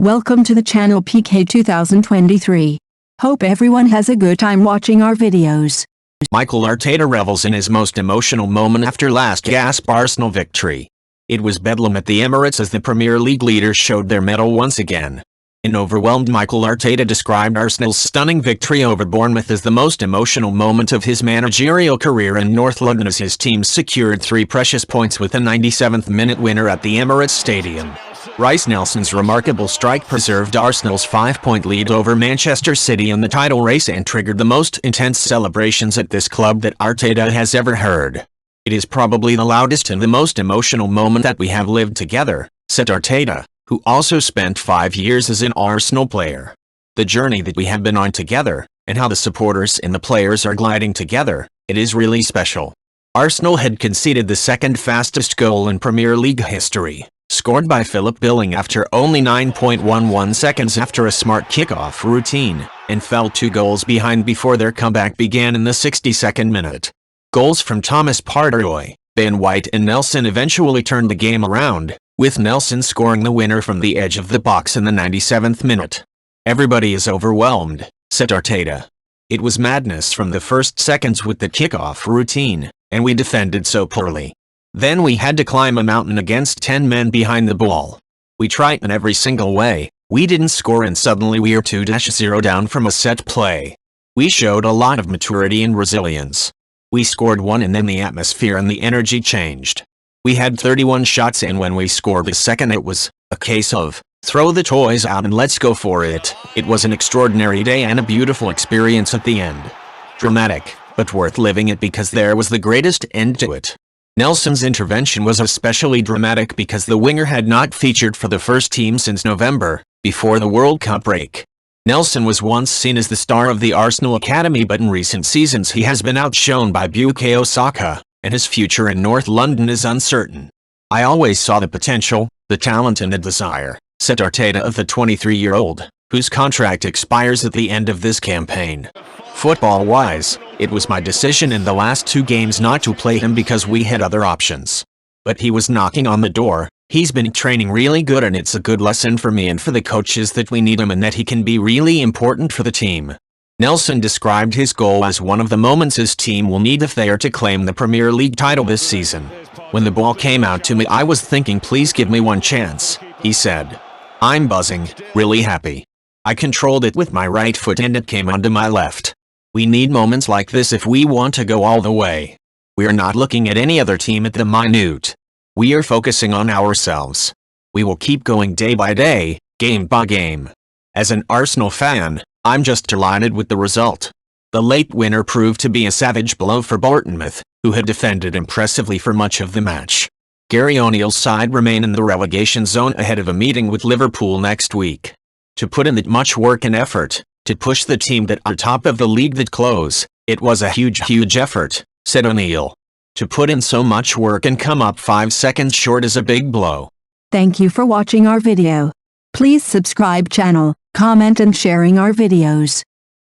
Welcome to the channel PK 2023. Hope everyone has a good time watching our videos. Mikel Arteta revels in his most emotional moment after last-gasp Arsenal victory. It was bedlam at the Emirates as the Premier League leaders showed their mettle once again. An overwhelmed Mikel Arteta described Arsenal's stunning victory over Bournemouth as the most emotional moment of his managerial career in North London as his team secured 3 precious points with a 97th-minute winner at the Emirates Stadium. Reiss Nelson's remarkable strike preserved Arsenal's 5-point lead over Manchester City in the title race and triggered the most intense celebrations at this club that Arteta has ever heard. "It is probably the loudest and the most emotional moment that we have lived together," said Arteta, who also spent 5 years as an Arsenal player. "The journey that we have been on together, and how the supporters and the players are gliding together, it is really special." Arsenal had conceded the second fastest goal in Premier League history, scored by Philip Billing after only 9.11 seconds after a smart kickoff routine, and fell 2 goals behind before their comeback began in the 62nd minute. Goals from Thomas Partey, Ben White and Nelson eventually turned the game around, with Nelson scoring the winner from the edge of the box in the 97th minute. "Everybody is overwhelmed," said Arteta. "It was madness from the first seconds with the kickoff routine, and we defended so poorly. Then we had to climb a mountain against 10 men behind the ball. We tried in every single way, we didn't score and suddenly we're 2-0 down from a set play. We showed a lot of maturity and resilience. We scored 1 and then the atmosphere and the energy changed. We had 31 shots and when we scored the second it was a case of, throw the toys out and let's go for it." It was an extraordinary day and a beautiful experience at the end. Dramatic, but worth living it because there was the greatest end to it. Nelson's intervention was especially dramatic because the winger had not featured for the first team since November, before the World Cup break. Nelson was once seen as the star of the Arsenal Academy, but in recent seasons he has been outshone by Bukayo Saka, and his future in North London is uncertain. "I always saw the potential, the talent and the desire," said Arteta of the 23-year-old, whose contract expires at the end of this campaign. "Football-wise, it was my decision in the last 2 games not to play him because we had other options. But he was knocking on the door, he's been training really good and it's a good lesson for me and for the coaches that we need him and that he can be really important for the team." Nelson described his goal as one of the moments his team will need if they are to claim the Premier League title this season. "When the ball came out to me I was thinking please give me one chance," he said. "I'm buzzing, really happy. I controlled it with my right foot and it came onto my left. We need moments like this if we want to go all the way. We are not looking at any other team at the minute. We are focusing on ourselves. We will keep going day by day, game by game." As an Arsenal fan, I'm just delighted with the result. The late winner proved to be a savage blow for Bournemouth, who had defended impressively for much of the match. Gary O'Neill's side remain in the relegation zone ahead of a meeting with Liverpool next week. "To put in that much work and effort, to push the team that are top of the league that close, it was a huge effort," said O'Neill. "To put in so much work and come up 5 seconds short is a big blow." Thank you for watching our video. Please subscribe channel, comment and sharing our videos.